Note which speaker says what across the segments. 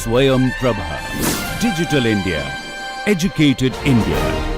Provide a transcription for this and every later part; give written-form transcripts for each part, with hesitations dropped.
Speaker 1: SwayamPrabha. Digital India. Educated India.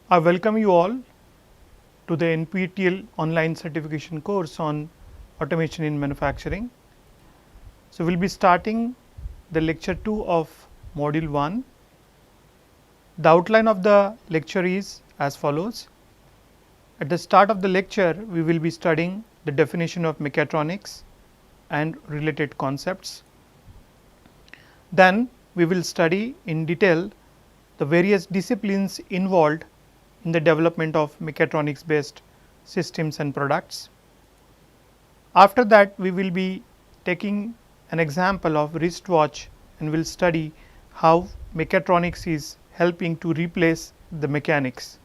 Speaker 2: I welcome you all to the NPTEL online certification course on automation in manufacturing. So, we will be starting the lecture 2 of module 1. The outline of the lecture is as follows. At the start of the lecture, we will be studying the definition of mechatronics and related concepts. Then we will study in detail the various disciplines involved in the development of mechatronics based systems and products. After that, we will be taking an example of wristwatch and will study how mechatronics is helping to replace the mechanics.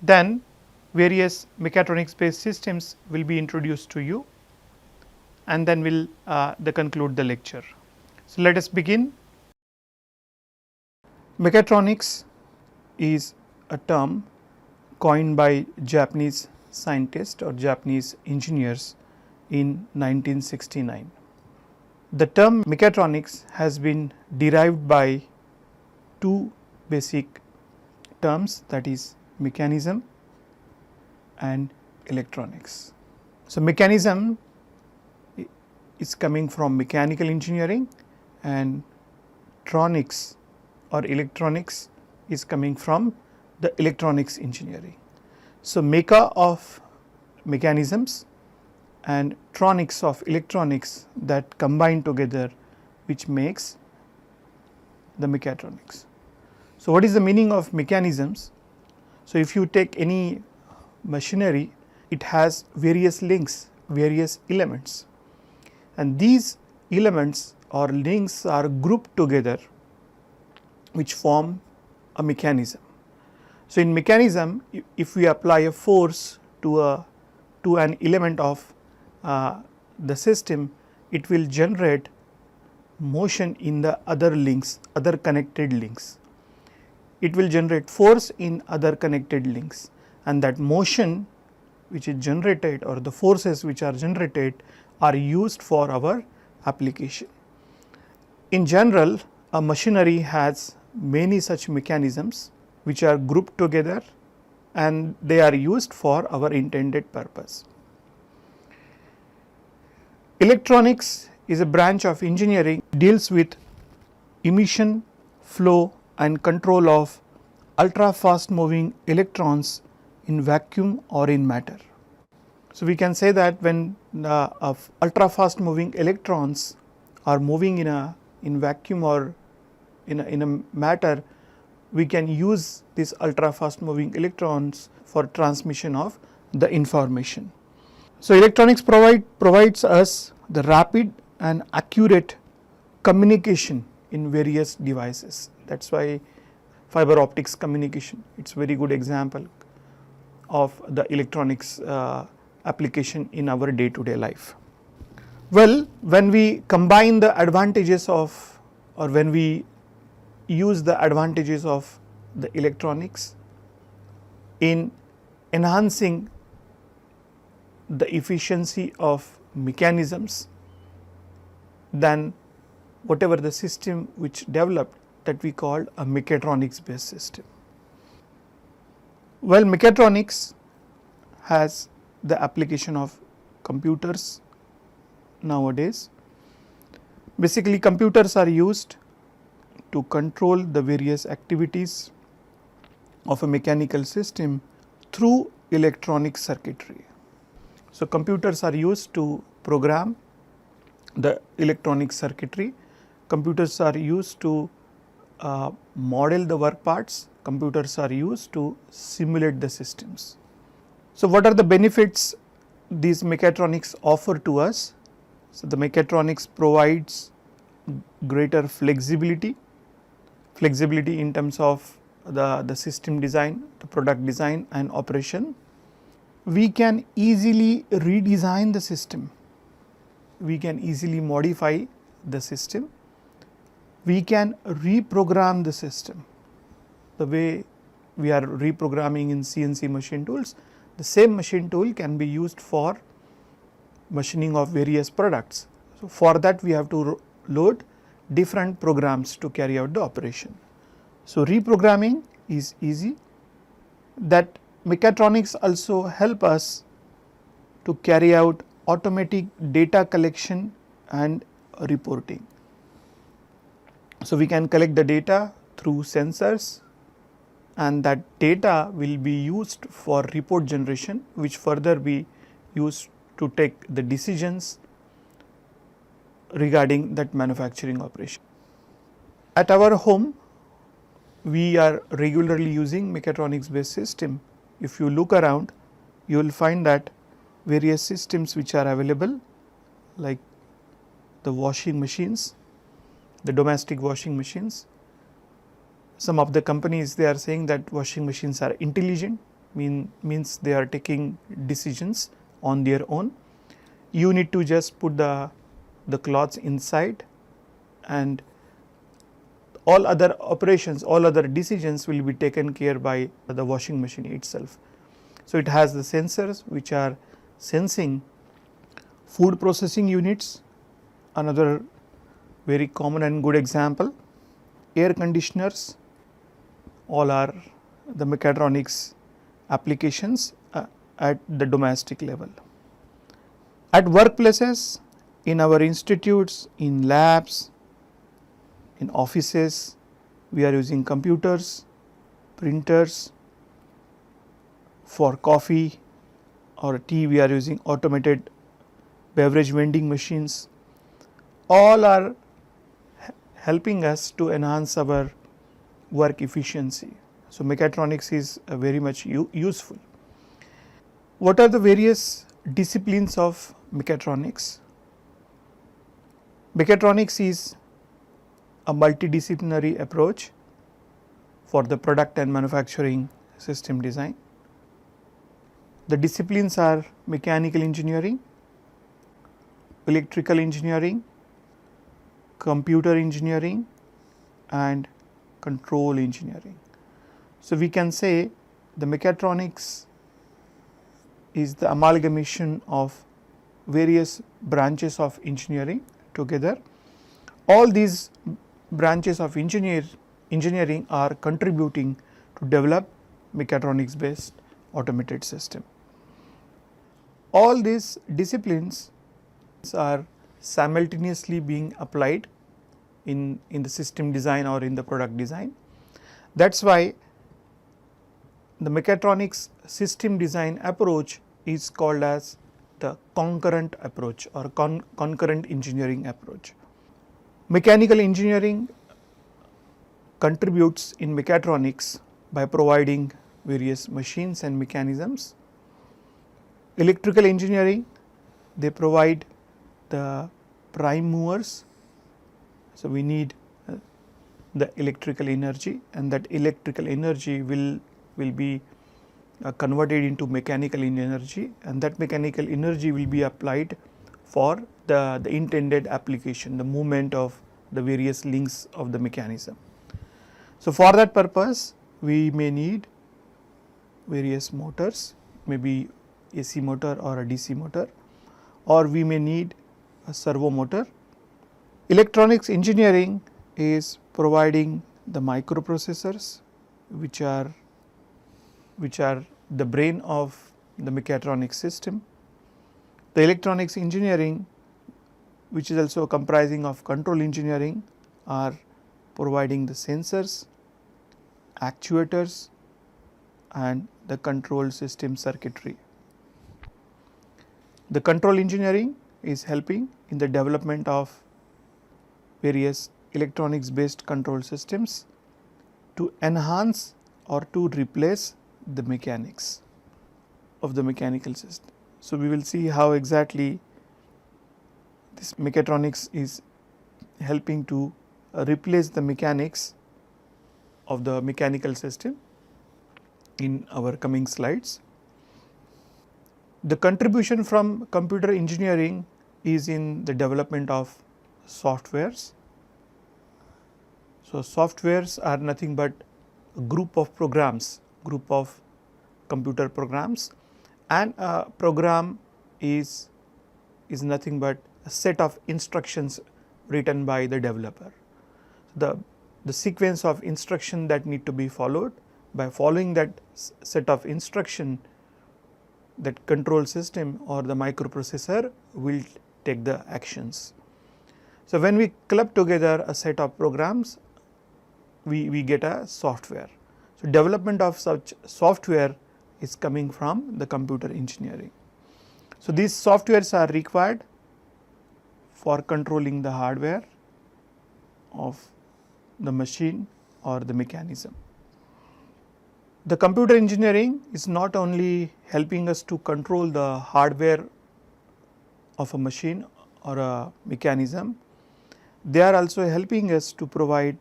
Speaker 2: Then various mechatronics based systems will be introduced to you, and then we will conclude the lecture. So, let us begin. Mechatronics is a term coined by Japanese scientists or Japanese engineers in 1969. The term mechatronics has been derived by two basic terms, that is mechanism and electronics. So, mechanism is coming from mechanical engineering and tronics or electronics is coming from the electronics engineering. So, mecha of mechanisms and tronics of electronics that combine together, which makes the mechatronics. So, what is the meaning of mechanisms? So, if you take any machinery, it has various links, various elements, and these elements or links are grouped together which form a mechanism. So, in mechanism, if we apply a force to an element of the system, it will generate motion in the other links, other connected links. It will generate force in other connected links, and that motion which is generated or the forces which are generated are used for our application. In general, a machinery has many such mechanisms which are grouped together and they are used for our intended purpose. Electronics is a branch of engineering, deals with emission, flow and control of ultra fast moving electrons in vacuum or in matter. So, we can say that when ultra fast moving electrons are moving in vacuum or in a matter, we can use these ultra fast moving electrons for transmission of the information. So, electronics provides us the rapid and accurate communication in various devices. That is why fiber optics communication, it is very good example of the electronics application in our day to day life. Well, when we combine the advantages of, or when we use the advantages of the electronics in enhancing the efficiency of mechanisms, then whatever the system which developed, that we called a mechatronics based system. Well, mechatronics has the application of computers nowadays. Basically, computers are used to control the various activities of a mechanical system through electronic circuitry. So, computers are used to program the electronic circuitry, computers are used to model the work parts, computers are used to simulate the systems. So, what are the benefits these mechatronics offer to us? So, the mechatronics provides greater flexibility in terms of the system design, the product design and operation. We can easily redesign the system, we can easily modify the system, we can reprogram the system. The way we are reprogramming in CNC machine tools, the same machine tool can be used for machining of various products. So, for that we have to load different programs to carry out the operation. So, reprogramming is easy. That mechatronics also help us to carry out automatic data collection and reporting. So, we can collect the data through sensors, and that data will be used for report generation, which further be used to take the decisions regarding that manufacturing operation. At our home, we are regularly using mechatronics based system. If you look around, you will find that various systems which are available, like the washing machines, the domestic washing machines. Some of the companies, they are saying that washing machines are intelligent, means they are taking decisions on their own. You need to just put the cloths inside, and all other operations, all other decisions will be taken care by the washing machine itself. So, it has the sensors which are sensing food processing units. Another very common and good example, air conditioners, all are the mechatronics applications at the domestic level. At workplaces, in our institutes, in labs, in offices, we are using computers, printers. For coffee or tea, we are using automated beverage vending machines. All are helping us to enhance our work efficiency. So, mechatronics is very much useful. What are the various disciplines of mechatronics? Mechatronics is a multidisciplinary approach for the product and manufacturing system design. The disciplines are mechanical engineering, electrical engineering, computer engineering and control engineering. So, we can say the mechatronics is the amalgamation of various branches of engineering together. All these branches of engineering are contributing to develop mechatronics based automated system. All these disciplines are simultaneously being applied in the system design or in the product design. That is why the mechatronics system design approach is called as the concurrent approach or concurrent engineering approach. Mechanical engineering contributes in mechatronics by providing various machines and mechanisms. Electrical engineering, they provide the prime movers. So, we need the electrical energy, and that electrical energy will be converted into mechanical energy, and that mechanical energy will be applied for the intended application, the movement of the various links of the mechanism. So, for that purpose we may need various motors, maybe AC motor or a DC motor, or we may need a servo motor. Electronics engineering is providing the microprocessors which are the brain of the mechatronics system. The electronics engineering, which is also comprising of control engineering, are providing the sensors, actuators and the control system circuitry. The control engineering is helping in the development of various electronics based control systems to enhance or to replace the mechanics of the mechanical system. So, we will see how exactly this mechatronics is helping to replace the mechanics of the mechanical system in our coming slides. The contribution from computer engineering is in the development of softwares. So, softwares are nothing but a group of programs, group of computer programs, and a program is nothing but a set of instructions written by the developer. The sequence of instruction that need to be followed, by following that set of instruction, that control system or the microprocessor will take the actions. So, when we club together a set of programs, we get a software. So, development of such software is coming from the computer engineering. So, these softwares are required for controlling the hardware of the machine or the mechanism. The computer engineering is not only helping us to control the hardware of a machine or a mechanism, they are also helping us to provide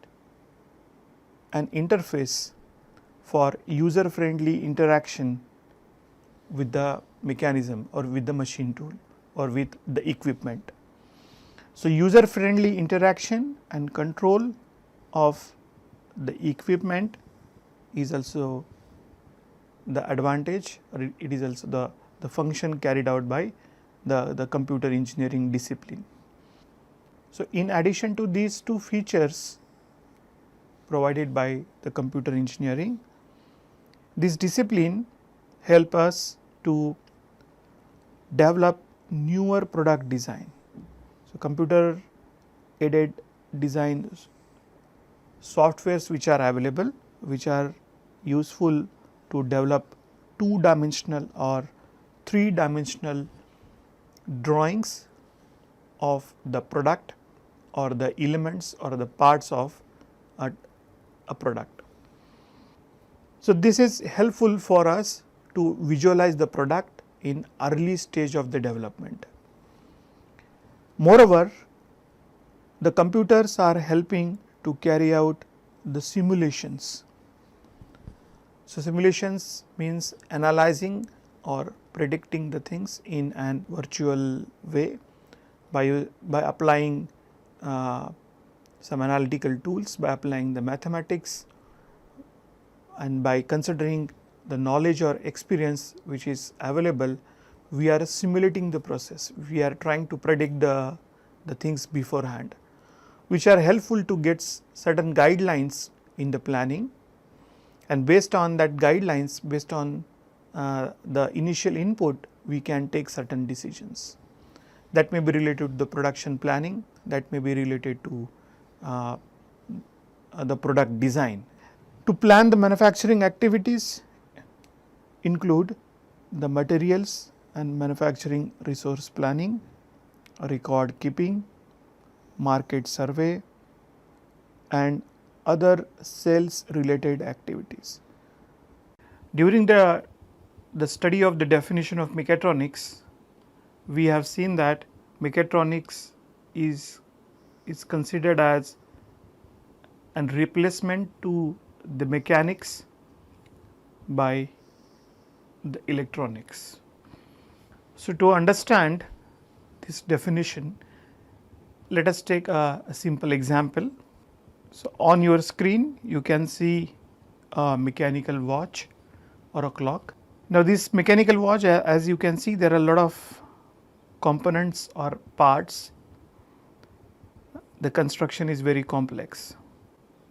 Speaker 2: an interface for user friendly interaction with the mechanism or with the machine tool or with the equipment. So, user friendly interaction and control of the equipment is also the advantage, or it is also the function carried out by the computer engineering discipline. So, in addition to these two features provided by the computer engineering, this discipline help us to develop newer product design. So, computer aided design softwares which are available, which are useful to develop 2-dimensional or 3-dimensional drawings of the product or the elements or the parts of a product. So, this is helpful for us to visualize the product in early stage of the development. Moreover, the computers are helping to carry out the simulations. So, simulations means analyzing or predicting the things in an virtual way by applying some analytical tools, by applying the mathematics, and by considering the knowledge or experience which is available, we are simulating the process. We are trying to predict the things beforehand, which are helpful to get certain guidelines in the planning, and based on that guidelines, based on the initial input, we can take certain decisions. That may be related to the production planning, that may be related to the product design. To plan the manufacturing activities include the materials and manufacturing resource planning, record keeping, market survey, and other sales related activities. During the study of the definition of mechatronics, we have seen that mechatronics is considered as a replacement to the mechanics by the electronics. So, to understand this definition, let us take a simple example. So, on your screen you can see a mechanical watch or a clock. Now, this mechanical watch, as you can see, there are a lot of components or parts. The construction is very complex.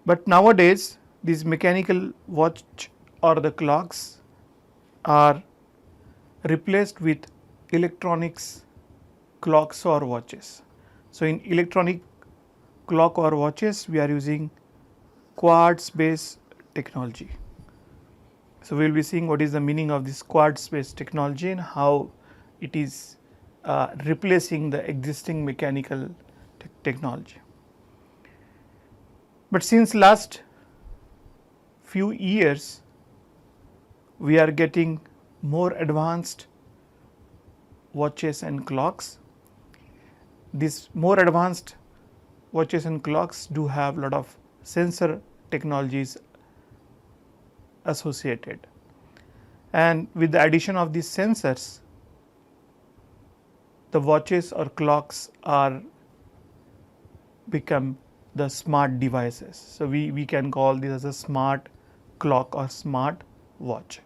Speaker 2: But nowadays these mechanical watch or the clocks are replaced with electronics clocks or watches. So, in electronic clock or watches we are using quartz based technology. So, we will be seeing what is the meaning of this quartz based technology and how it is replacing the existing mechanical technology. But since last few years we are getting more advanced watches and clocks. These more advanced watches and clocks do have a lot of sensor technologies associated, and with the addition of these sensors, the watches or clocks are become the smart devices. So, we can call this as a smart clock or smart watch.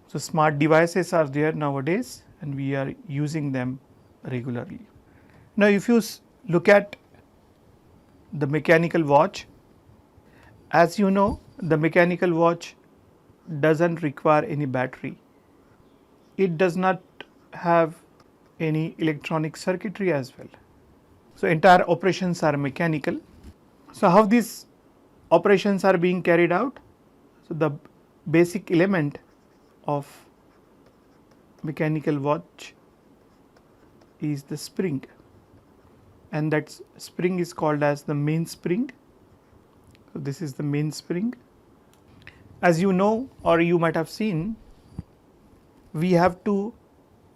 Speaker 2: So, smart devices are there nowadays and we are using them regularly. Now, if you look at the mechanical watch, as you know, the mechanical watch does not require any battery. It does not have any electronic circuitry as well. So, entire operations are mechanical. So, how these operations are being carried out? So, the basic element of mechanical watch is the spring, and that spring is called as the mainspring. So, this is the mainspring. As you know, or you might have seen, we have to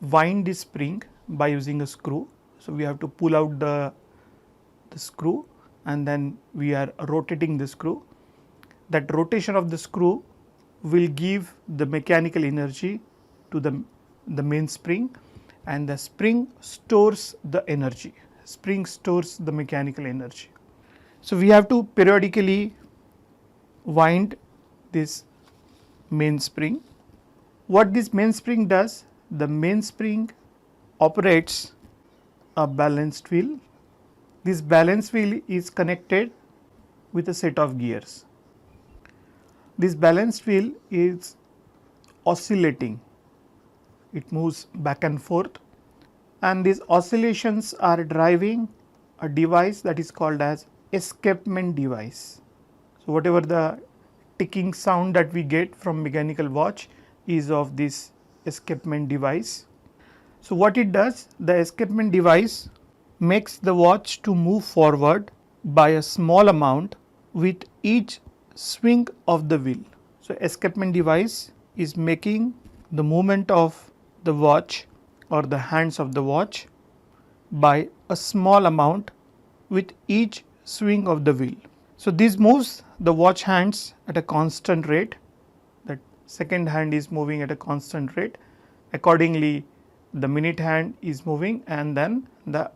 Speaker 2: wind this spring by using a screw. So, we have to pull out the screw and then we are rotating the screw. That rotation of the screw will give the mechanical energy to the mainspring, and the spring stores the energy. Spring stores the mechanical energy. So, we have to periodically wind this mainspring. What this mainspring does? The mainspring operates a balanced wheel. This balanced wheel is connected with a set of gears. This balanced wheel is oscillating. It moves back and forth, and these oscillations are driving a device that is called as escapement device. So, whatever the ticking sound that we get from mechanical watch is of this escapement device. So, what it does? The escapement device makes the watch to move forward by a small amount with each swing of the wheel. So, escapement device is making the movement of the watch or the hands of the watch by a small amount with each swing of the wheel. So, this moves the watch hands at a constant rate. That second hand is moving at a constant rate. Accordingly, the minute hand is moving and then the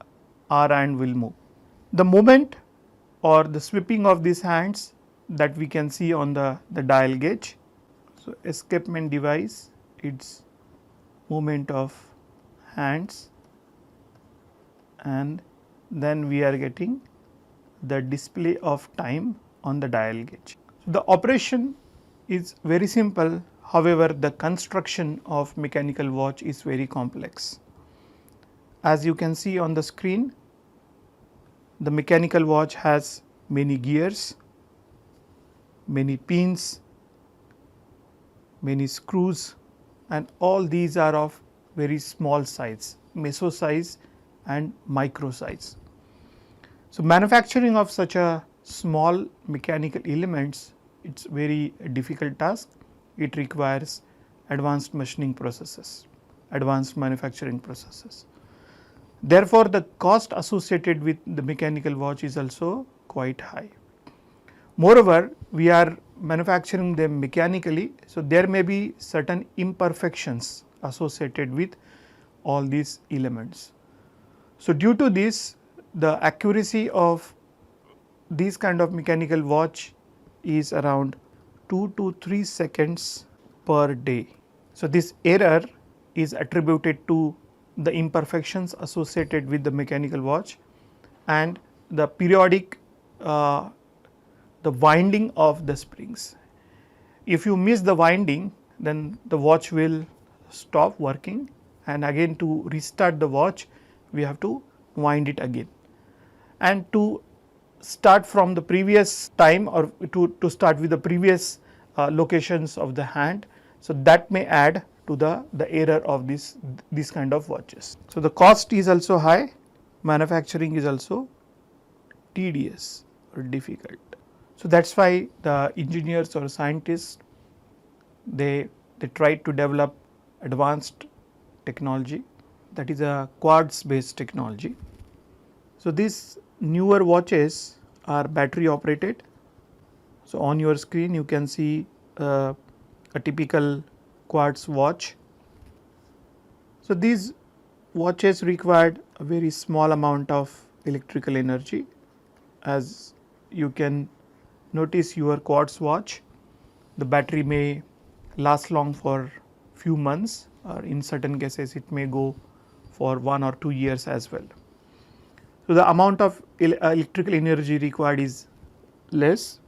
Speaker 2: hour hand will move. The movement or the sweeping of these hands that we can see on the dial gauge. So, escapement device, its movement of hands, and then we are getting the display of time on the dial gauge. So, the operation is very simple, however, the construction of mechanical watch is very complex. As you can see on the screen, the mechanical watch has many gears, many pins, many screws, and all these are of very small size, meso size and micro size. So, manufacturing of such a small mechanical elements, it is very difficult task. It requires advanced machining processes, advanced manufacturing processes. Therefore, the cost associated with the mechanical watch is also quite high. Moreover, we are manufacturing them mechanically, so there may be certain imperfections associated with all these elements. So, due to this, the accuracy of these kind of mechanical watch is around 2 to 3 seconds per day. So, this error is attributed to the imperfections associated with the mechanical watch and the periodic the winding of the springs. If you miss the winding, then the watch will stop working, and again to restart the watch we have to wind it again, and to start from the previous time or to start with the previous locations of the hand. So, that may add to the error of these kind of watches. So, the cost is also high, manufacturing is also tedious or difficult. So, that is why the engineers or scientists they try to develop advanced technology that is a quartz based technology. So, these newer watches are battery operated. So, on your screen you can see a typical quartz watch. So, these watches required a very small amount of electrical energy. As you can notice, your quartz watch, the battery may last long for few months, or in certain cases it may go for 1 or 2 years as well. So, the amount of electrical energy required is less,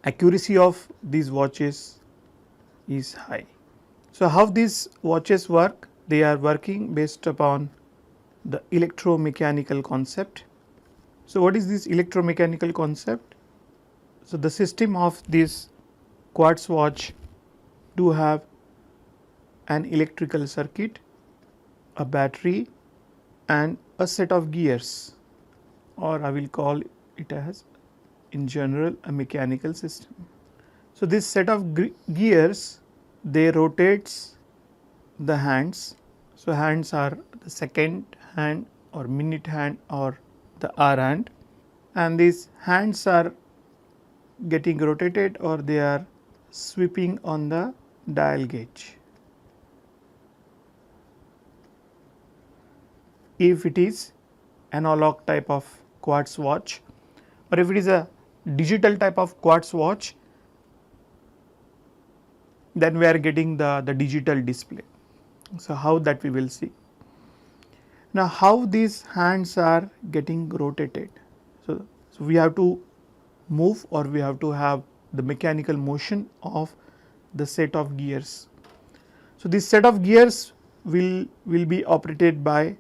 Speaker 2: accuracy of these watches is high. So, how these watches work? They are working based upon the electromechanical concept. So, what is this electromechanical concept? So, the system of this quartz watch do have an electrical circuit, a battery and a set of gears, or I will call it as in general a mechanical system. So, this set of gears, they rotates the hands. So, hands are the second hand or minute hand or the hour hand, and these hands are getting rotated or they are sweeping on the dial gauge. If it is analog type of quartz watch, or if it is a digital type of quartz watch, then we are getting the digital display. So, how that we will see. Now, how these hands are getting rotated? So, we have to move, or we have to have the mechanical motion of the set of gears. So, this set of gears will be operated by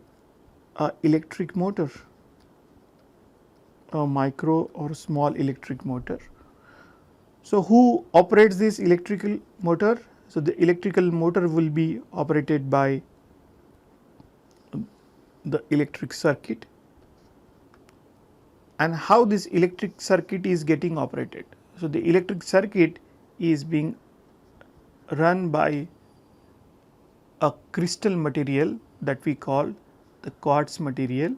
Speaker 2: a electric motor, a micro or small electric motor. So, who operates this electrical motor? So, the electrical motor will be operated by the electric circuit. And how this electric circuit is getting operated? So, the electric circuit is being run by a crystal material that we call the quartz material.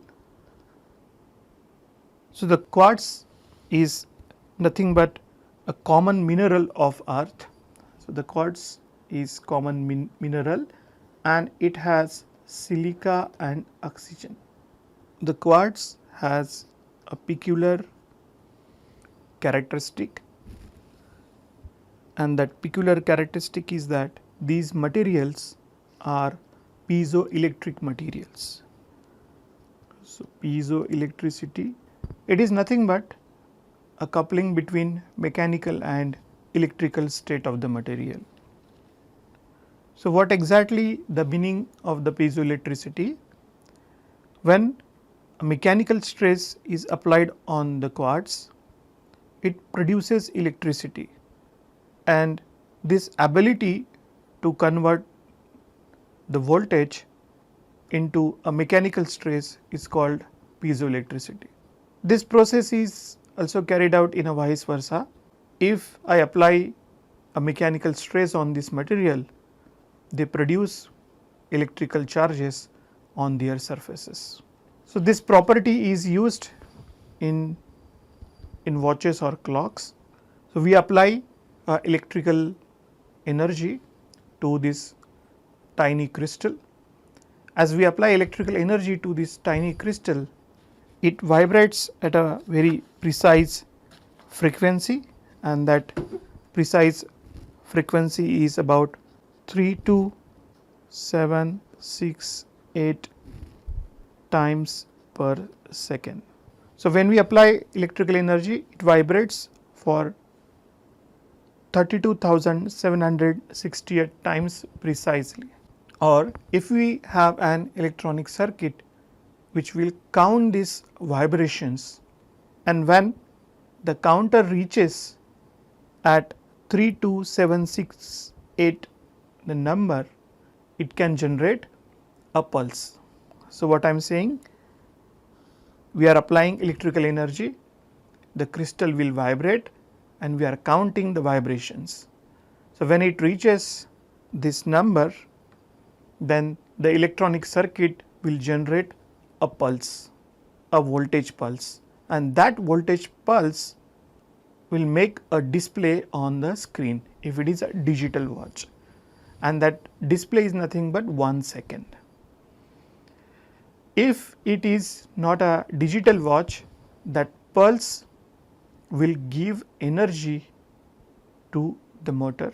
Speaker 2: So, the quartz is nothing but a common mineral of earth. So, the quartz is common mineral and it has silica and oxygen. The quartz has a peculiar characteristic, and that peculiar characteristic is that these materials are piezoelectric materials. So, piezoelectricity, it is nothing but a coupling between mechanical and electrical state of the material. So, what exactly the meaning of the piezoelectricity? When a mechanical stress is applied on the quartz, it produces electricity, and this ability to convert the voltage into a mechanical stress is called piezoelectricity. This process is also carried out in a vice versa. If I apply a mechanical stress on this material, they produce electrical charges on their surfaces. So, this property is used in watches or clocks. So, we apply electrical energy to this tiny crystal. As we apply electrical energy to this tiny crystal, it vibrates at a very precise frequency, and that precise frequency is about 32768 times per second. So, when we apply electrical energy, it vibrates for 32,768 times precisely. Or if we have an electronic circuit which will count these vibrations, and when the counter reaches at 32768 the number, it can generate a pulse. So, what I am saying, we are applying electrical energy, the crystal will vibrate and we are counting the vibrations. So, when it reaches this number, then the electronic circuit will generate a pulse, a voltage pulse, and that voltage pulse will make a display on the screen if it is a digital watch, and that display is nothing but 1 second. If it is not a digital watch, that pulse will give energy to the motor.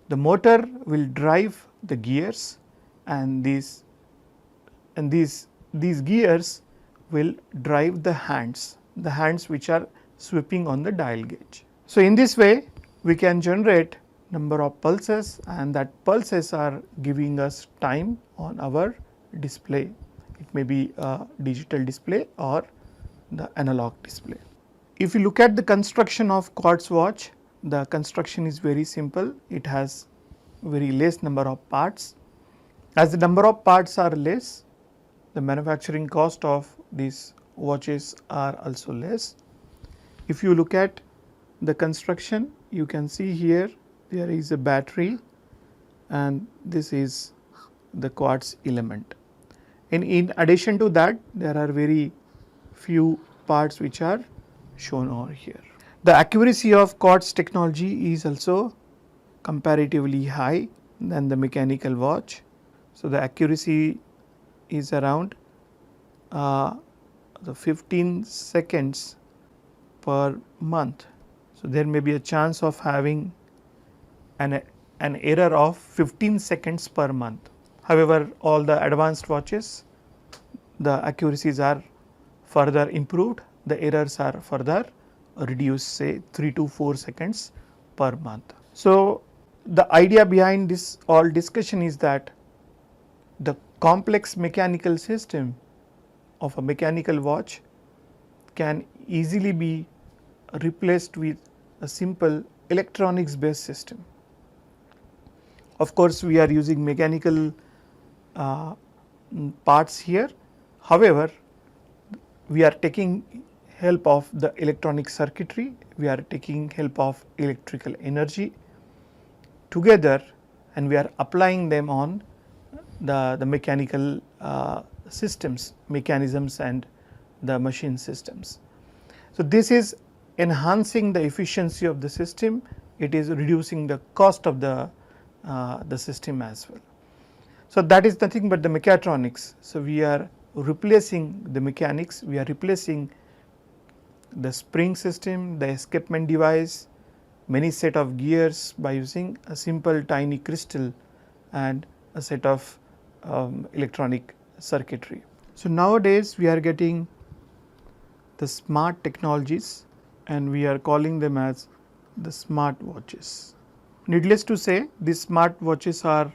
Speaker 2: The motor will drive the gears, and these gears will drive the hands which are sweeping on the dial gauge. So, in this way we can generate number of pulses, and that pulses are giving us time on our display. It may be a digital display or the analog display. If you look at the construction of quartz watch, the construction is very simple. It has very less number of parts. As the number of parts are less, the manufacturing cost of these watches are also less. If you look at the construction, you can see here there is a battery, and this is the quartz element. And in addition to that, there are very few parts which are shown over here. The accuracy of quartz technology is also comparatively high than the mechanical watch. So, the accuracy is around the 15 seconds per month. So, there may be a chance of having an error of 15 seconds per month. However, all the advanced watches, the accuracies are further improved, the errors are further reduced, say 3 to 4 seconds per month. So, the idea behind this all discussion is that the complex mechanical system of a mechanical watch can easily be replaced with a simple electronics based system. Of course, we are using mechanical parts here. However, we are taking help of the electronic circuitry, we are taking help of electrical energy together, and we are applying them on the mechanical systems, mechanisms and the machine systems. So, this is enhancing the efficiency of the system, it is reducing the cost of the system as well. So, that is nothing but the mechatronics. So, we are replacing the mechanics, we are replacing the spring system, the escapement device, many set of gears by using a simple tiny crystal and a set of electronic circuitry. So, nowadays we are getting the smart technologies and we are calling them as the smart watches. Needless to say, these smart watches are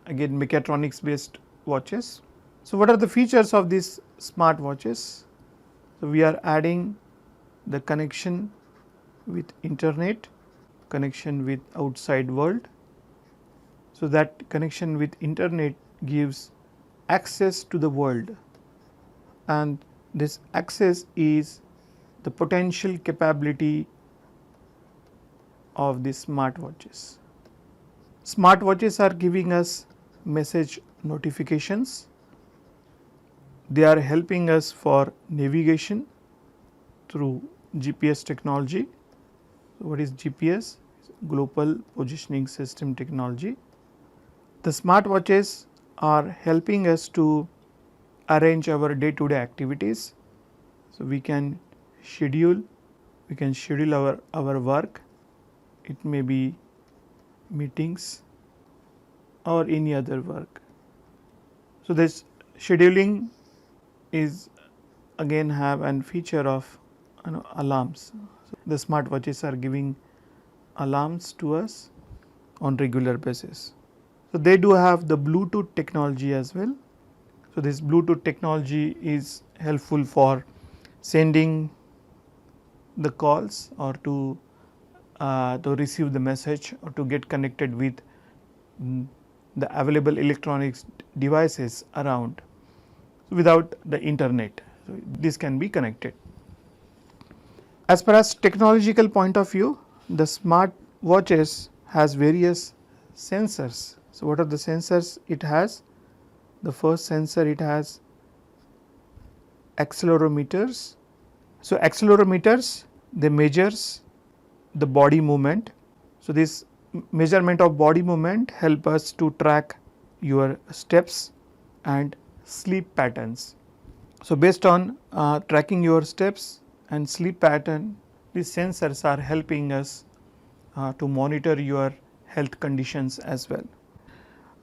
Speaker 2: again mechatronics based watches. So, what are the features of these smart watches? So, we are adding the connection with internet, connection with outside world. So, that connection with internet gives access to the world, and this access is the potential capability of these smart watches. Smart watches are giving us message notifications, they are helping us for navigation through GPS technology. What is GPS? Global Positioning System technology. The smart watches are helping us to arrange our day to day activities. So, we can schedule our work, it may be meetings or any other work. So, this scheduling is again have an feature of alarms. So, the smart watches are giving alarms to us on regular basis. So, they do have the Bluetooth technology as well. So, this Bluetooth technology is helpful for sending the calls or to receive the message or to get connected with the available electronics devices around without the internet. So, this can be connected. As far as technological point of view, the smart watches has various sensors. So, what are the sensors it has? The first sensor, it has accelerometers. So, accelerometers, they measures the body movement. So, this measurement of body movement help us to track your steps and sleep patterns. So, based on tracking your steps and sleep pattern, these sensors are helping us to monitor your health conditions as well.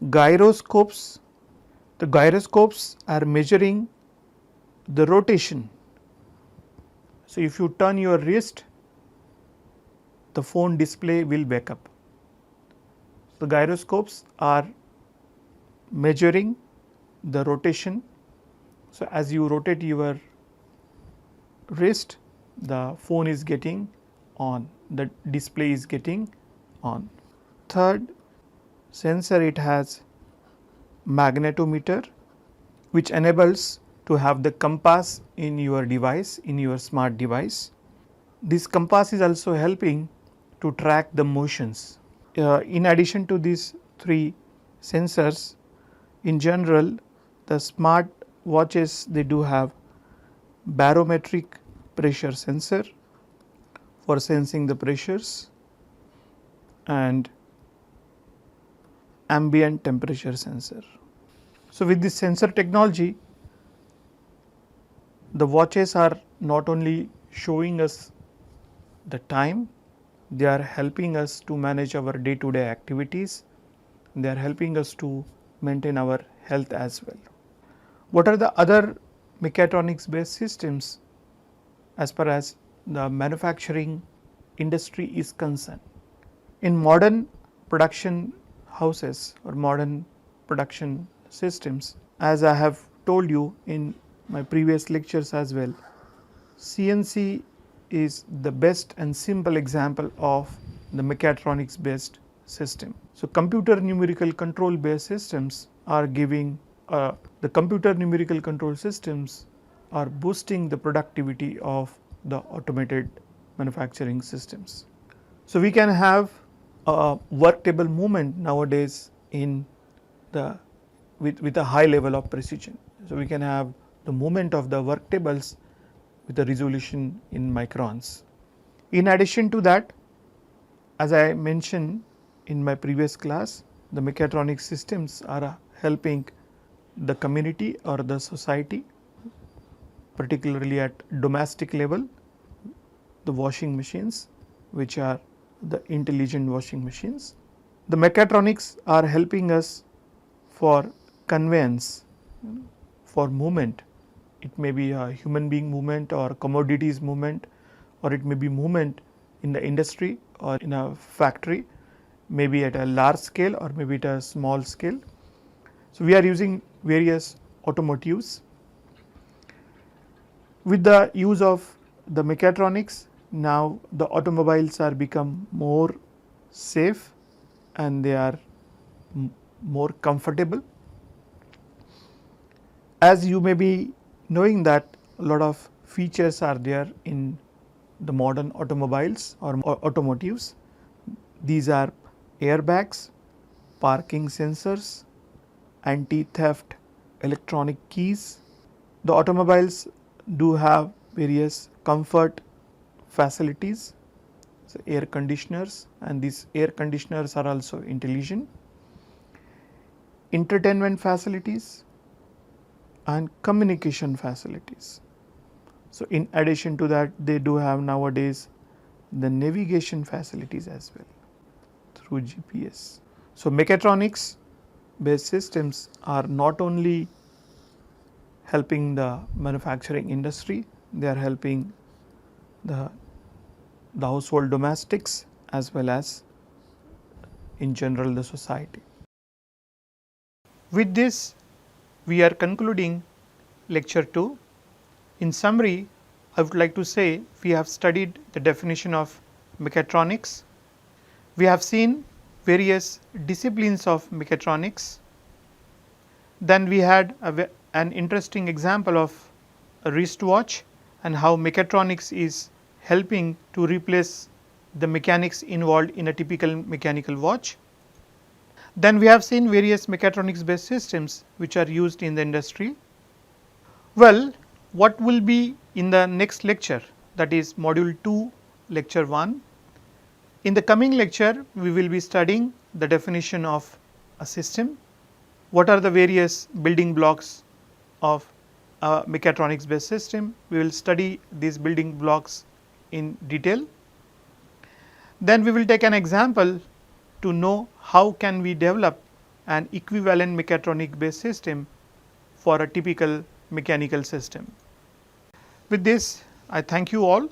Speaker 2: Gyroscopes, the gyroscopes are measuring the rotation. So, if you turn your wrist, the phone display will wake up. So, gyroscopes are measuring the rotation. So, as you rotate your wrist, the phone is getting on, the display is getting on. Third sensor, it has magnetometer, which enables to have the compass in your device, in your smart device. This compass is also helping to track the motions. In addition to these three sensors, in general the smart watches, they do have barometric pressure sensor for sensing the pressures and ambient temperature sensor. So, with this sensor technology, the watches are not only showing us the time, they are helping us to manage our day to day activities, they are helping us to maintain our health as well. What are the other mechatronics based systems as far as the manufacturing industry is concerned? In modern production houses or modern production systems, as I have told you in my previous lectures as well, CNC is the best and simple example of the mechatronics based system. So, computer numerical control based systems are giving the computer numerical control systems are boosting the productivity of the automated manufacturing systems. So, we can have a work table movement nowadays in the with a high level of precision. So, we can have the movement of the work tables with a resolution in microns. In addition to that, as I mentioned in my previous class, the mechatronics systems are helping the community or the society, particularly at domestic level, the washing machines, which are the intelligent washing machines. The mechatronics are helping us for conveyance, for movement. It may be a human being movement or commodities movement, or it may be movement in the industry or in a factory, maybe at a large scale or maybe at a small scale. So, we are using various automotives. With the use of the mechatronics, now the automobiles are become more safe and they are more comfortable. As you may be knowing that a lot of features are there in the modern automobiles or automotives. These are airbags, parking sensors, anti-theft electronic keys. The automobiles do have various comfort facilities, so air conditioners, and these air conditioners are also intelligent. Entertainment facilities and communication facilities. So, in addition to that, they do have nowadays the navigation facilities as well through GPS. So, mechatronics based systems are not only helping the manufacturing industry, they are helping the household domestics as well as in general the society. With this, we are concluding lecture 2. In summary, I would like to say we have studied the definition of mechatronics. We have seen various disciplines of mechatronics. Then we had an interesting example of a wristwatch and how mechatronics is helping to replace the mechanics involved in a typical mechanical watch. Then we have seen various mechatronics based systems which are used in the industry. Well, what will be in the next lecture, that is module 2 lecture 1. In the coming lecture we will be studying the definition of a system, what are the various building blocks of a mechatronics based system. We will study these building blocks in detail. Then we will take an example to know how can we develop an equivalent mechatronic based system for a typical mechanical system. With this, I thank you all.